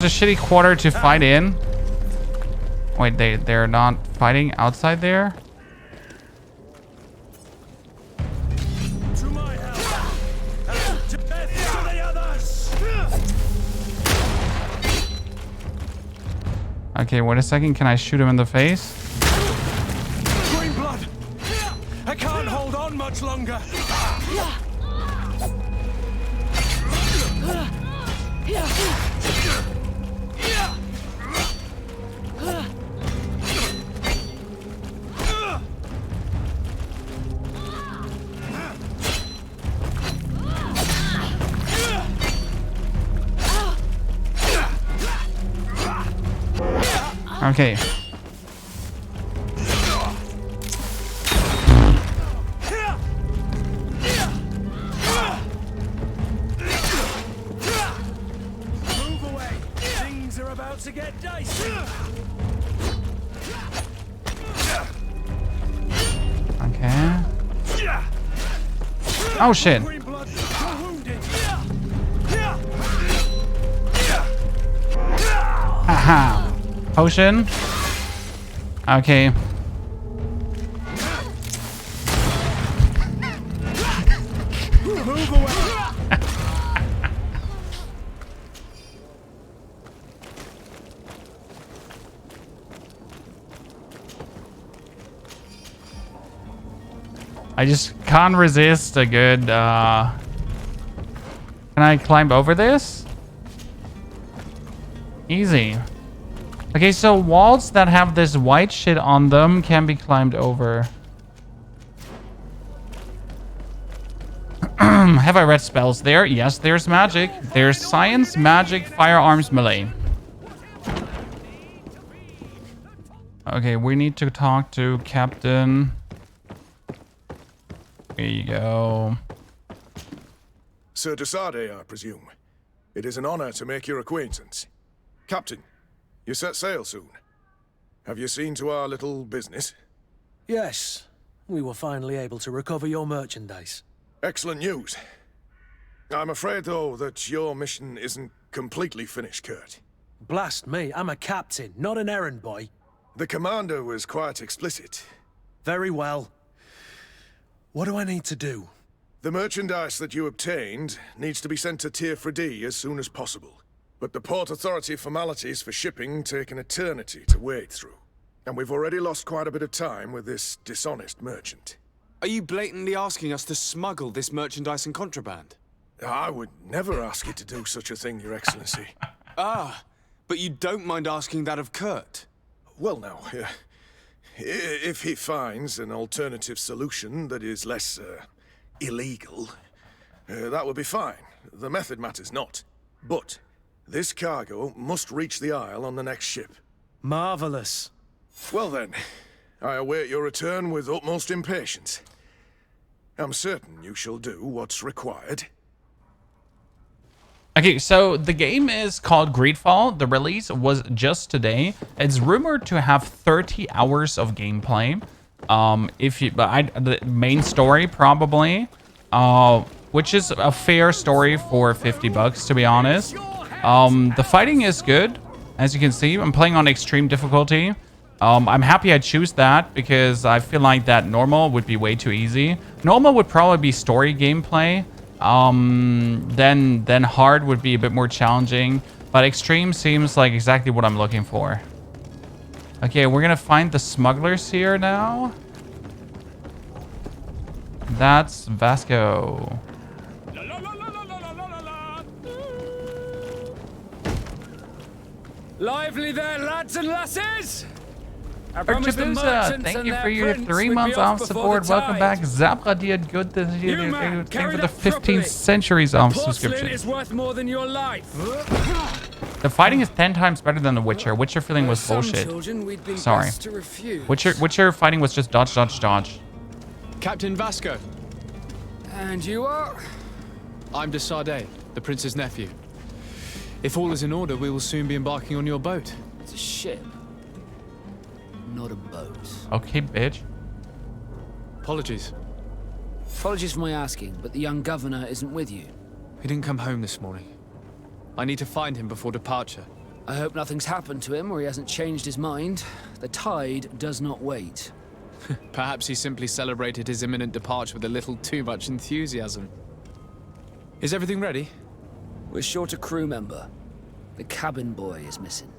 a shitty quarter to fight in. Wait, they're not fighting outside there? To my help. And to death to the others. Okay, wait a second. Can I shoot him in the face? Green blood. I can't hold on much longer. Okay. Move away. Things are about to get dicey. Okay. Oh shit. Green blood. You're wounded. Haha. Potion. Okay. Move away. I just can't resist a good, Can I climb over this? Easy. Okay, so walls that have this white shit on them can be climbed over. Have I read spells there? Yes, there's magic. There's science, magic, firearms, melee. Okay, we need to talk to Captain. Here you go. Sir Desade, I presume. It is an honor to make your acquaintance. Captain, you set sail soon. Have you seen to our little business? Yes, we were finally able to recover your merchandise. Excellent news. I'm afraid, though, that your mission isn't completely finished, Kurt. Blast me, I'm a captain, not an errand boy. The commander was quite explicit. Very well. What do I need to do? The merchandise that you obtained needs to be sent to Tier 4D as soon as possible. But the Port Authority formalities for shipping take an eternity to wade through. And we've already lost quite a bit of time with this dishonest merchant. Are you blatantly asking us to smuggle this merchandise and contraband? I would never ask you to do such a thing, Your Excellency. Ah, but you don't mind asking that of Kurt? Well, now, if he finds an alternative solution that is less, illegal, that would be fine. The method matters not. But this cargo must reach the Isle on the next ship. Marvelous. Well then, I await your return with utmost impatience. I'm certain you shall do what's required. Okay, so the game is called GreedFall. The release was just today. It's rumored to have 30 hours of gameplay. The main story probably, which is a fair story for $50, to be honest. The fighting is good, as you can see. I'm playing on extreme difficulty. I'm happy I choose that because I feel like that normal would be way too easy. Normal would probably be story gameplay. Then hard would be a bit more challenging, but extreme seems like exactly what I'm looking for. Okay, we're gonna find the smugglers here now. That's Vasco. Lively there, lads and lasses! Thank you for your 3 months off support. Welcome back, Zabradir. Good to see you. Thank you for the 15 centuries off subscription. Is worth more than your life. The fighting is 10 times better than The Witcher. Witcher feeling was bullshit. Sorry. Witcher fighting was just dodge, dodge, dodge. Captain Vasco. And you are? I'm Desade, the prince's nephew. If all is in order, we will soon be embarking on your boat. It's a ship. Not a boat. Okay, bitch. Apologies. Apologies for my asking, but the young governor isn't with you. He didn't come home this morning. I need to find him before departure. I hope nothing's happened to him or he hasn't changed his mind. The tide does not wait. Perhaps he simply celebrated his imminent departure with a little too much enthusiasm. Is everything ready? We're short a crew member. The cabin boy is missing.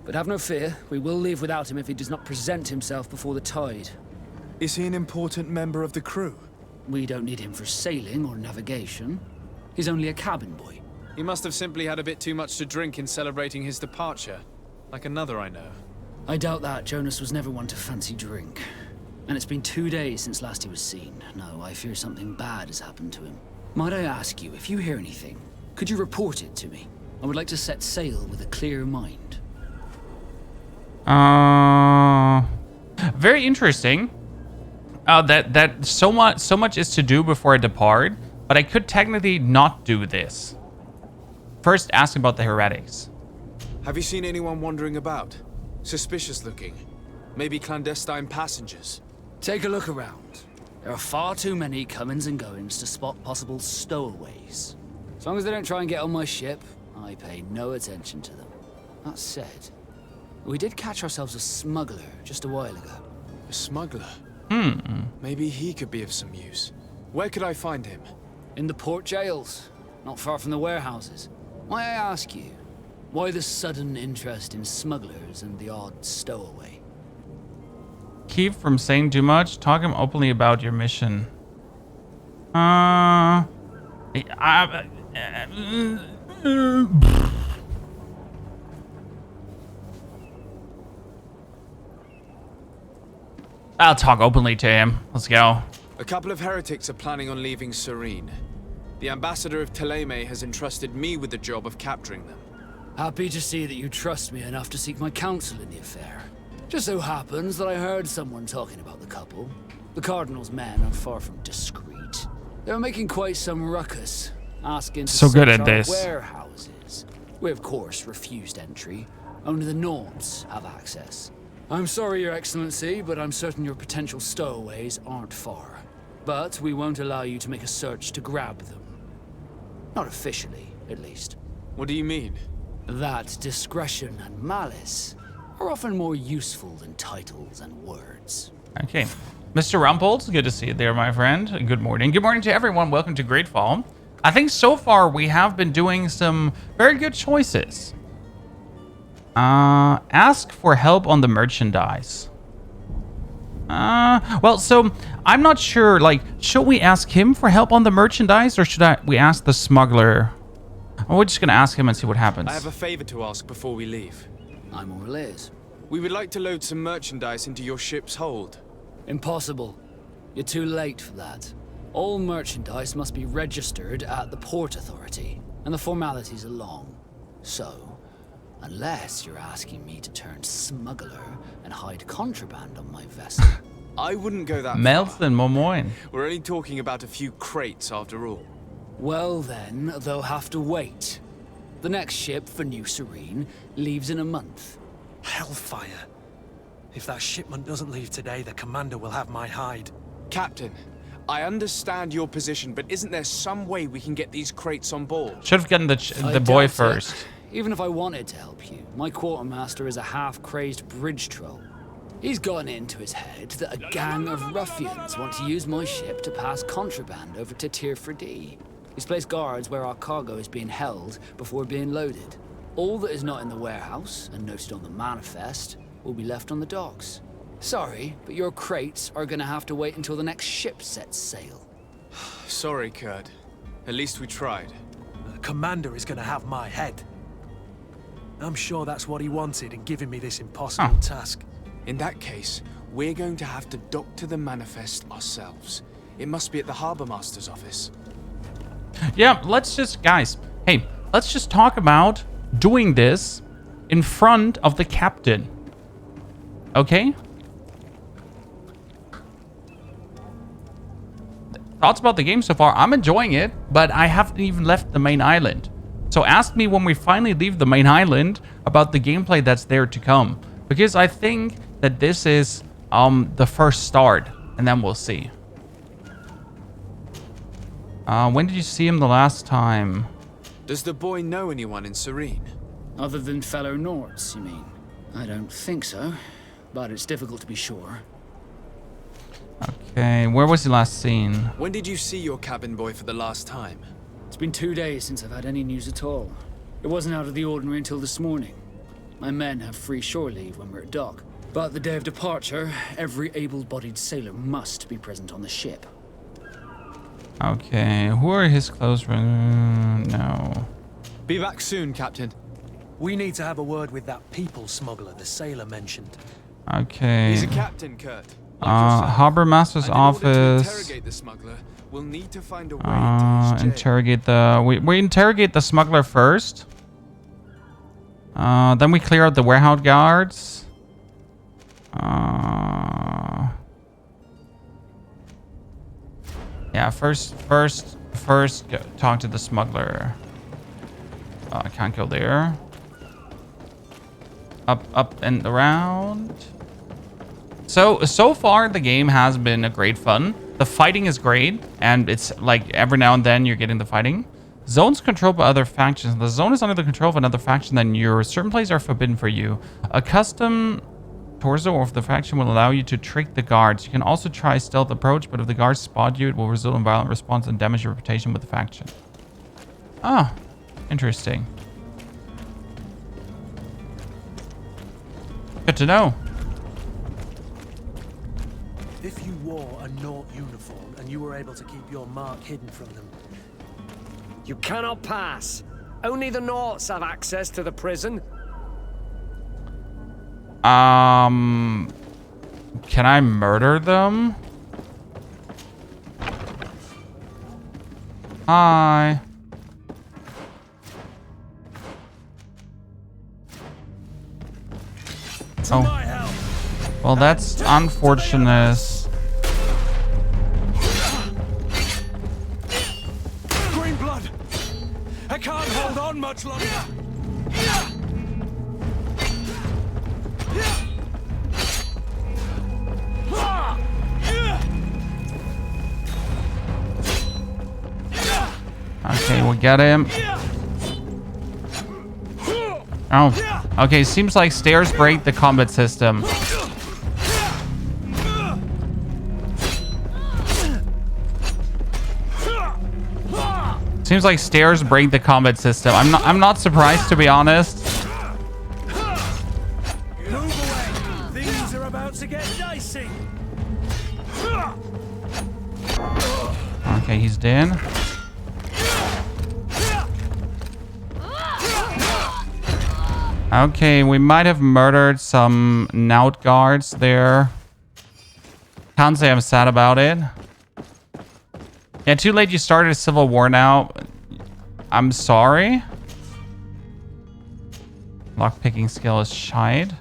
But have no fear, we will leave without him if he does not present himself before the tide. Is he an important member of the crew? We don't need him for sailing or navigation. He's only a cabin boy. He must have simply had a bit too much to drink in celebrating his departure. Like another I know. I doubt that. Jonas was never one to fancy drink. And it's been 2 days since last he was seen. No, I fear something bad has happened to him. Might I ask you, if you hear anything, could you report it to me? I would like to set sail with a clear mind. Very interesting. That so much is to do before I depart, but I could technically not do this. First, ask about the heretics. Have you seen anyone wandering about? Suspicious looking. Maybe clandestine passengers. Take a look around. There are far too many comings and goings to spot possible stowaways. As long as they don't try and get on my ship, I pay no attention to them. That said, we did catch ourselves a smuggler just a while ago. A smuggler? Maybe he could be of some use. Where could I find him? In the port jails, not far from the warehouses. May I ask you, why the sudden interest in smugglers and the odd stowaway? Keep from saying too much. Talk him openly about your mission. I'll talk openly to him. Let's go. A couple of heretics are planning on leaving Serene. The ambassador of Teleme has entrusted me with the job of capturing them. Happy to see that you trust me enough to seek my counsel in the affair. Just so happens that I heard someone talking about the couple. The Cardinal's men are far from discreet. They're making quite some ruckus, asking to So good search at our this. warehouses. We of course refused entry. Only the Norns have access. I'm sorry, Your Excellency, but I'm certain your potential stowaways aren't far. But we won't allow you to make a search to grab them. Not officially, at least. What do you mean? That discretion and malice are often more useful than titles and words. Okay. Mr. Rumples, good to see you there, my friend. Good morning. Good morning to everyone. Welcome to GreedFall. I think so far we have been doing some very good choices. Ask for help on the merchandise. Well, so I'm not sure, like, should we ask him for help on the merchandise or should we ask the smuggler? We're just gonna ask him and see what happens. I have a favor to ask before we leave. I'm all ears. We would like to load some merchandise into your ship's hold. Impossible. You're too late for that. All merchandise must be registered at the Port Authority, and the formalities are long. So, unless you're asking me to turn smuggler and hide contraband on my vessel. I wouldn't go that far. Melton Momoin. We're only talking about a few crates after all. Well then, they'll have to wait. The next ship for New Serene leaves in a month. Hellfire. If that shipment doesn't leave today, the commander will have my hide. Captain, I understand your position, but isn't there some way we can get these crates on board? Should have gotten I the boy doubt it. first. Even if I wanted to help you, my quartermaster is a half-crazed bridge troll. He's gotten into his head that a gang of ruffians want to use my ship to pass contraband over to Tirfredi. He's placed guards where our cargo is being held before being loaded. All that is not in the warehouse, and noted on the manifest, will be left on the docks. Sorry, but your crates are gonna have to wait until the next ship sets sail. Sorry, Kurt. At least we tried. The commander is gonna have my head. I'm sure that's what he wanted in giving me this impossible task. In that case, we're going to have to doctor the manifest ourselves. It must be at the Harbor Master's office. Yeah, let's just, guys, hey, let's just talk about doing this in front of the captain. Okay? Thoughts about the game so far? I'm enjoying it, but I haven't even left the main island. So ask me when we finally leave the main island about the gameplay that's there to come. Because I think that this is the first start, and then we'll see. When did you see him the last time? Does the boy know anyone in Serene? Other than fellow Nords, you mean? I don't think so, but it's difficult to be sure. Okay, where was he last seen? When did you see your cabin boy for the last time? It's been 2 days since I've had any news at all. It wasn't out of the ordinary until this morning. My men have free shore leave when we're at dock. But the day of departure, every able-bodied sailor must be present on the ship. Okay, who are his close friends? No. Be back soon, Captain. We need to have a word with that people smuggler the sailor mentioned. Okay. He's a captain, Kurt. Like yourself. Harbor Master's And in order to office. interrogate the smuggler, we'll need to find a way into his jail. Interrogate the... We interrogate the smuggler first. Then we clear out the warehouse guards. Yeah, first go talk to the smuggler. I can't go there. Up and around. So far the game has been a great fun. The fighting is great, and it's like every now and then you're getting the fighting. Zones controlled by other factions. The zone is under the control of another faction than yours. Certain places are forbidden for you. A custom torso of the faction will allow you to trick the guards. You can also try stealth approach, but if the guards spot you, it will result in violent response and damage your reputation with the faction. Ah, interesting. Good to know. If you wore a Nort uniform and you were able to keep your mark hidden from them, You cannot pass. Only the Norts have access to the prison. Can I murder them? Hi. Oh. Well, that's unfortunate. Green blood! I can't hold on much longer! Okay, we'll get him. Oh, okay, seems like stairs break the combat system. Seems like stairs break the combat system. I'm not surprised, to be honest. Move away! Things are about to get dicey! Okay, he's dead. Okay, we might have murdered some Naut guards there. Can't say I'm sad about it. Yeah, too late. You started a civil war now. I'm sorry. Lockpicking skill is shite.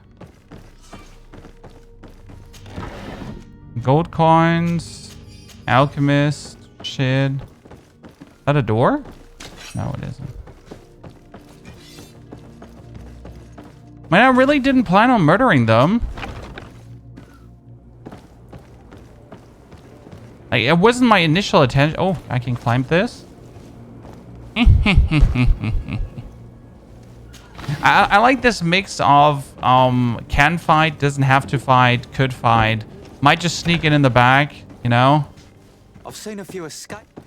Gold coins. Alchemist. Shit. Is that a door? No, it isn't. Man, I really didn't plan on murdering them. It wasn't my initial attention. Oh, I can climb this. I like this mix of can fight, doesn't have to fight, could fight, might just sneak in the back, you know? I've seen a few escape.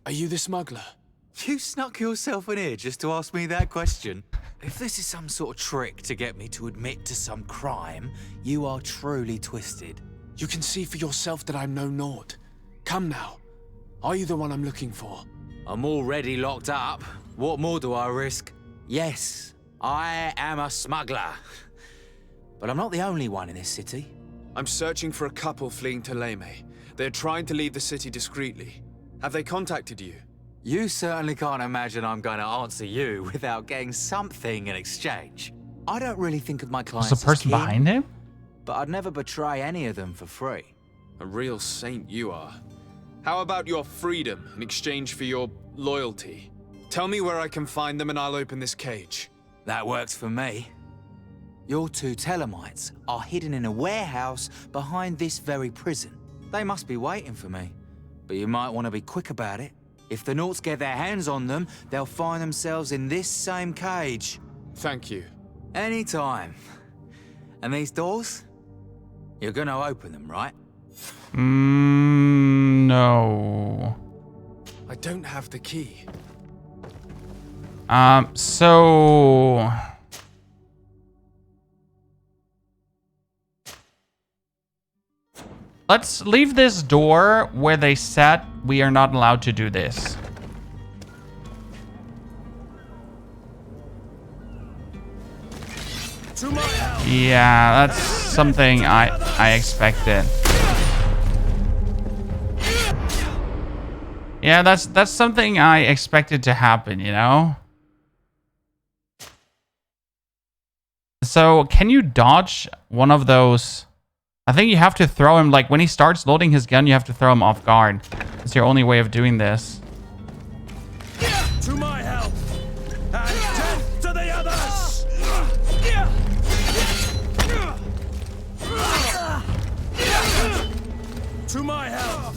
Are you the smuggler? You snuck yourself in here just to ask me that question. If this is some sort of trick to get me to admit to some crime, you are truly twisted. You can see for yourself that I'm no Nord. Come now. Are you the one I'm looking for? I'm already locked up. What more do I risk? Yes, I am a smuggler. But I'm not the only one in this city. I'm searching for a couple fleeing to Leme. They're trying to leave the city discreetly. Have they contacted you? You certainly can't imagine I'm going to answer you without getting something in exchange. I don't really think of my clients There's a person as kin, behind him? but I'd never betray any of them for free. A real saint you are. How about your freedom in exchange for your loyalty? Tell me where I can find them and I'll open this cage. That works for me. Your two Telemites are hidden in a warehouse behind this very prison. They must be waiting for me, but you might want to be quick about it. If the Norts get their hands on them, they'll find themselves in this same cage. Thank you. Anytime. And these doors? You're gonna open them, right? No. I don't have the key. So... Let's leave this door where they said we are not allowed to do this. To my house. Yeah, that's something I expected. Yeah, that's something I expected to happen, you know? So, can you dodge one of those? I think you have to throw him, like, when he starts loading his gun, you have to throw him off guard. It's your only way of doing this. To my help. And death to the others. To my help.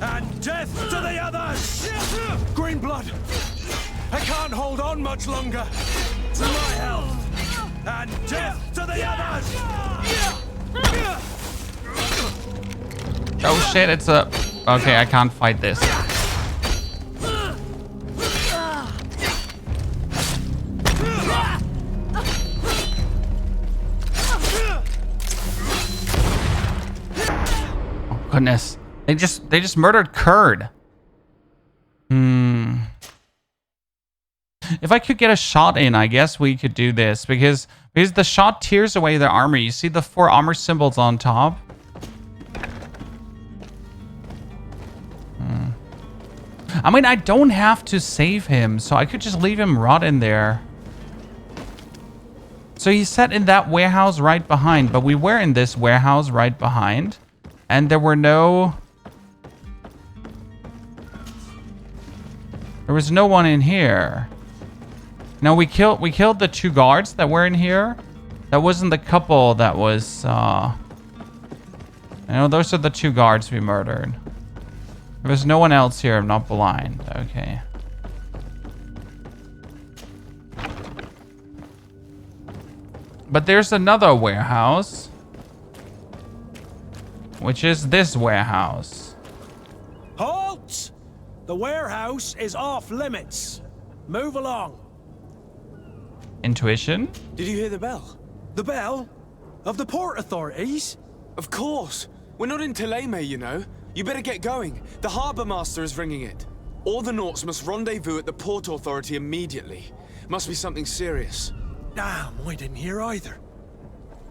And death to the others. Green blood! I can't hold on much longer! To my help. And death to the others. Oh shit, it's a... Okay, I can't fight this. Oh goodness. They just murdered Kurd. If I could get a shot in, I guess we could do this. Because the shot tears away their armor. You see the 4 armor symbols on top? I mean, I don't have to save him, so I could just leave him rot in there. So he's set in that warehouse right behind, but we were in this warehouse right behind, and there were no... There was no one in here. No, we killed the 2 guards that were in here. That wasn't the couple that was... You know, those are the 2 guards we murdered. There's no one else here. I'm not blind. Okay. But there's another warehouse. Which is this warehouse. Halt! The warehouse is off limits. Move along. Intuition? Did you hear the bell? The bell? Of the port authorities? Of course. We're not in Thélème, you know. You better get going. The Harbour Master is ringing it. All the Nauts must rendezvous at the Port Authority immediately. Must be something serious. Damn, I didn't hear either.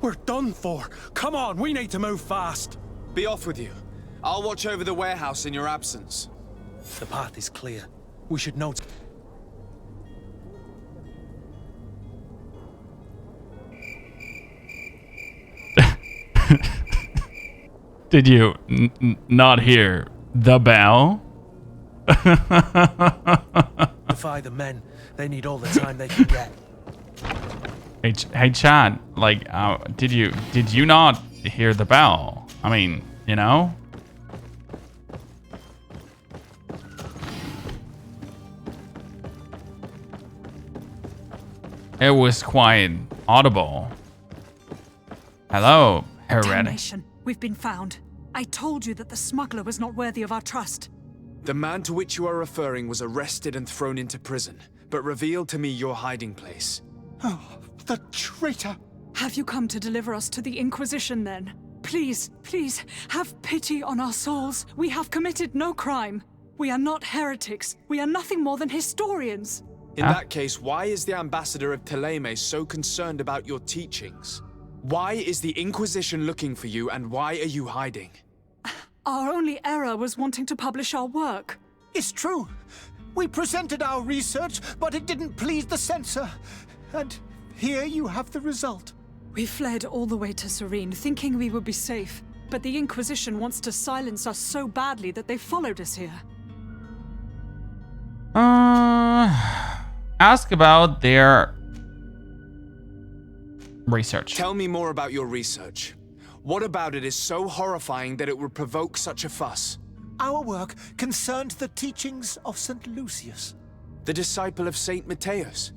We're done for. Come on, we need to move fast. Be off with you. I'll watch over the warehouse in your absence. The path is clear. We should note. Did you not hear the bell? Defy the men. They need all the time they can get. Hey, Chad. Like, did you not hear the bell? I mean, you know. It was quite audible. Hello, Heretic. Damnation. We've been found. I told you that the smuggler was not worthy of our trust. The man to which you are referring was arrested and thrown into prison, but revealed to me your hiding place. Oh, the traitor! Have you come to deliver us to the Inquisition, then? Please, please, have pity on our souls. We have committed no crime. We are not heretics. We are nothing more than historians. In that case, why is the ambassador of Thélème so concerned about your teachings? Why is the Inquisition looking for you, and why are you hiding? Our only error was wanting to publish our work. It's true. We presented our research, but it didn't please the censor. And here you have the result. We fled all the way to Serene, thinking we would be safe. But the Inquisition wants to silence us so badly that they followed us here. Ask about their research. Tell me more about your research. What about it is so horrifying that it would provoke such a fuss? Our work concerned the teachings of St. Lucius. The disciple of St. Matthias.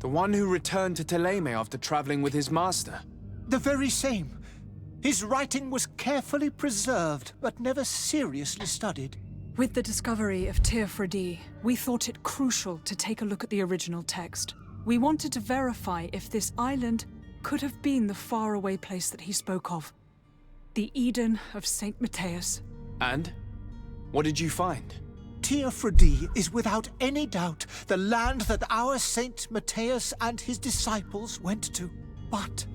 The one who returned to Thélème after traveling with his master? The very same. His writing was carefully preserved, but never seriously studied. With the discovery of Tir Freddy, we thought it crucial to take a look at the original text. We wanted to verify if this island could have been the faraway place that he spoke of. The Eden of St. Matthias. And? What did you find? Tir Freddy is without any doubt the land that our Saint Matthias and his disciples went to. But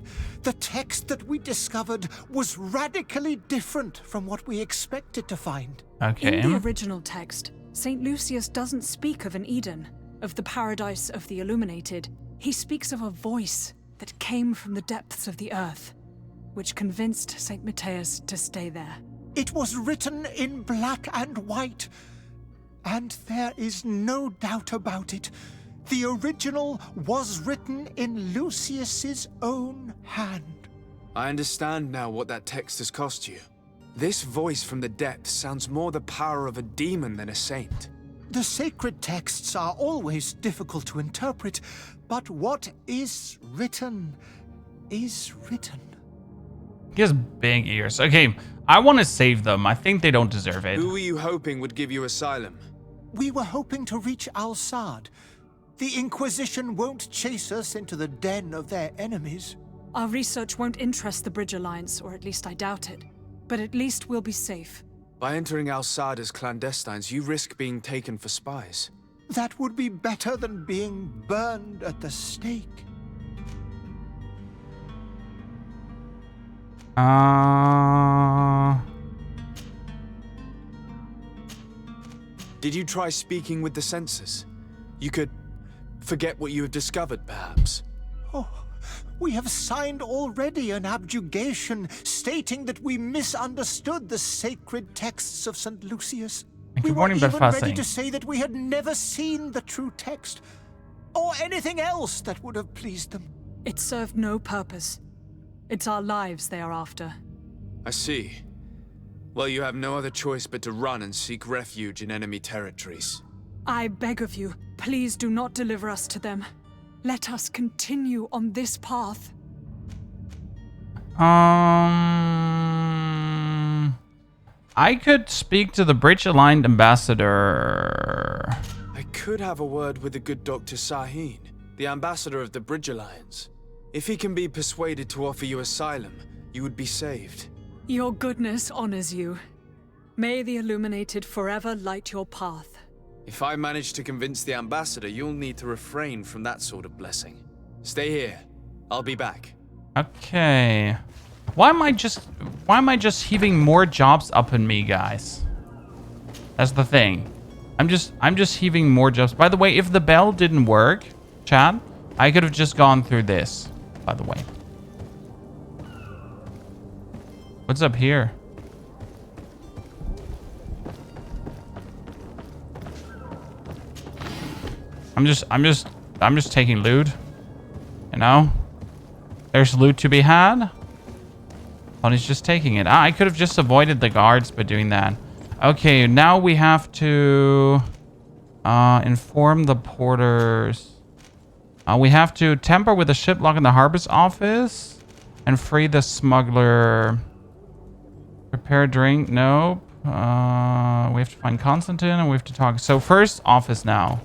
the text that we discovered was radically different from what we expected to find. Okay. In the original text, St. Lucius doesn't speak of an Eden, of the paradise of the illuminated. He speaks of a voice that came from the depths of the earth, which convinced St. Matthias to stay there. It was written in black and white, and there is no doubt about it. The original was written in Lucius's own hand. I understand now what that text has cost you. This voice from the depths sounds more the power of a demon than a saint. The sacred texts are always difficult to interpret, but what is written is written. He has big ears. Okay, I want to save them. I think they don't deserve it. Who were you hoping would give you asylum? We were hoping to reach Al-Sad. The Inquisition won't chase us into the den of their enemies. Our research won't interest the Bridge Alliance, or at least I doubt it. But at least we'll be safe. By entering Al-Sad as clandestines, you risk being taken for spies. That would be better than being burned at the stake. Did you try speaking with the censors? You could forget what you have discovered, perhaps. Oh, we have signed already an abjugation stating that we misunderstood the sacred texts of St. Lucius. We were even ready to say that we had never seen the true text, or anything else that would have pleased them. It served no purpose. It's our lives they are after. I see. Well, you have no other choice but to run and seek refuge in enemy territories. I beg of you, please do not deliver us to them. Let us continue on this path. I could speak to the Bridge-aligned ambassador. I could have a word with the good Dr. Sahin, the ambassador of the Bridge Alliance. If he can be persuaded to offer you asylum, you would be saved. Your goodness honors you. May the Illuminated forever light your path. If I manage to convince the ambassador, you'll need to refrain from that sort of blessing. Stay here. I'll be back. Okay. Why am I just heaving more jobs up in me, guys? That's the thing. I'm just heaving more jobs. By the way, if the bell didn't work, Chad, I could have just gone through this, by the way. What's up here? I'm just taking loot. You know? There's loot to be had. Oh, he's just taking it. I could have just avoided the guards by doing that. Okay, now we have to inform the porters. We have to tamper with the ship lock in the harbor's office and free the smuggler. Prepare a drink. Nope. We have to find Constantine and we have to talk. So first, office now.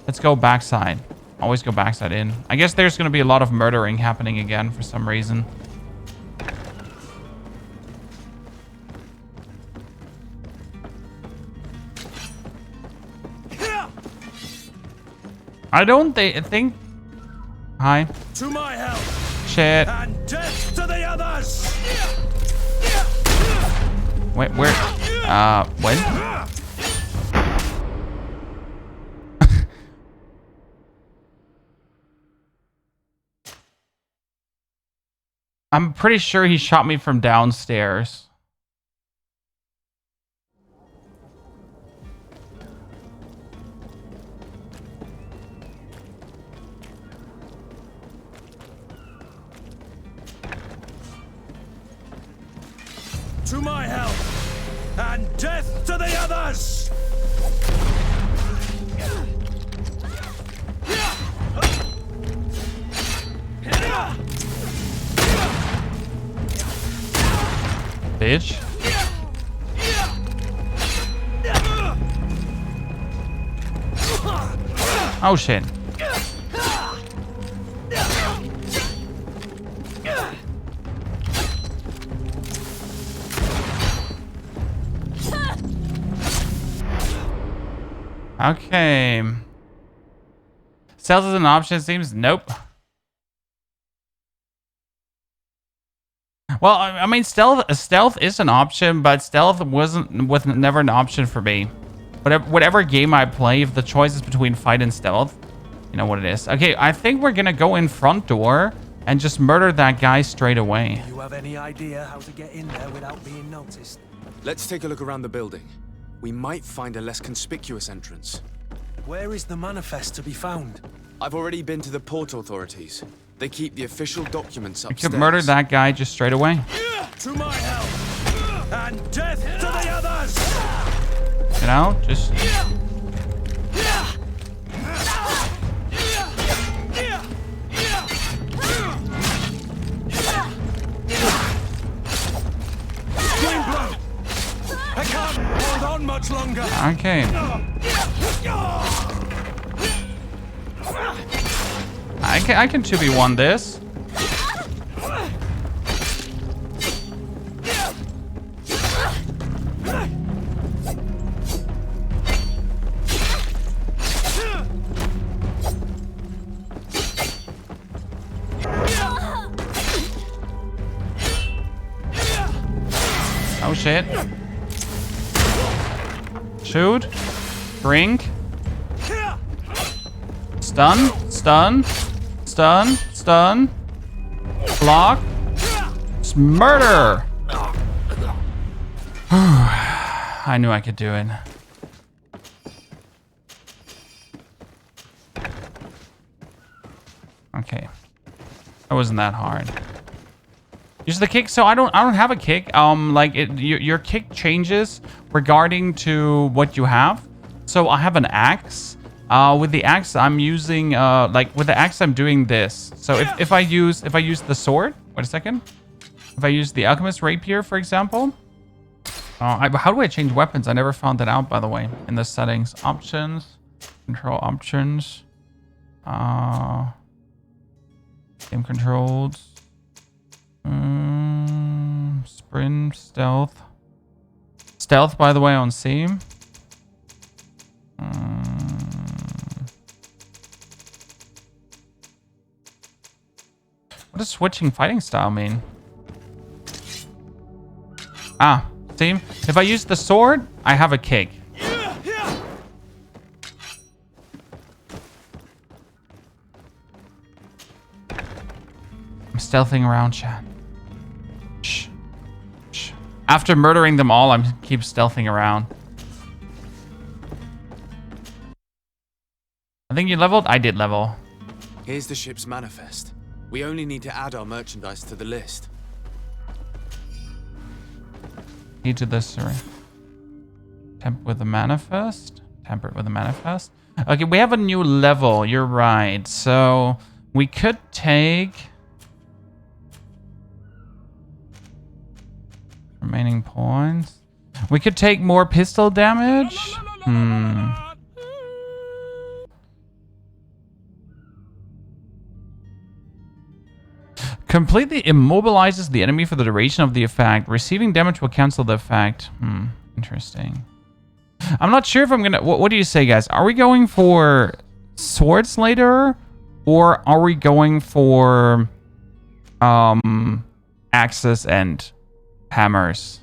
Let's go backside. Always go backside in. I guess there's going to be a lot of murdering happening again for some reason. I don't think... Hi. To my help. Shit. And death to the others. Wait, where? When? I'm pretty sure he shot me from downstairs. To my help. And death to the others. bitch. Oh shit. Okay. Stealth is an option, it seems. Nope. Well, I mean, stealth is an option, but stealth was never an option for me. Whatever game I play, if the choice is between fight and stealth, you know what it is. Okay, I think we're gonna go in front door and just murder that guy straight away. Do you have any idea how to get in there without being noticed? Let's take a look around the building. We might find a less conspicuous entrance. Where is the manifest to be found? I've already been to the port authorities. They keep the official documents upstairs. We could murder that guy just straight away. To my help! And death to the others! You know, just... I can't hold on much longer! Okay. I can 2v1 this. Oh shit. Shoot. Drink. Stun. Stun. Stun. Stun. Block. Murder. I knew I could do it. Okay. That wasn't that hard. Use the kick. So I don't have a kick. Like your kick changes regarding to what you have. So I have an axe. With the axe, I'm using like with the axe, I'm doing this. So if I use the sword, wait a second. If I use the alchemist rapier, for example, how do I change weapons? I never found that out, by the way, in the settings, options, control options, game controls. Sprint, stealth. Stealth, by the way, on C. What does switching fighting style mean? Ah, see? If I use the sword, I have a kick. I'm stealthing around, chat. Shh. Shh. After murdering them all, I keep stealthing around. I think you leveled? I did level. Here's the ship's manifest. We only need to add our merchandise to the list. Need to this, sorry. Temper with the manifest. Tempered with the manifest. Okay, we have a new level. You're right. So we could take remaining points. We could take more pistol damage. Completely immobilizes the enemy for the duration of the effect. Receiving damage will cancel the effect. Interesting. I'm not sure if I'm gonna... What do you say, guys? Are we going for swords later? Or are we going for axes and hammers?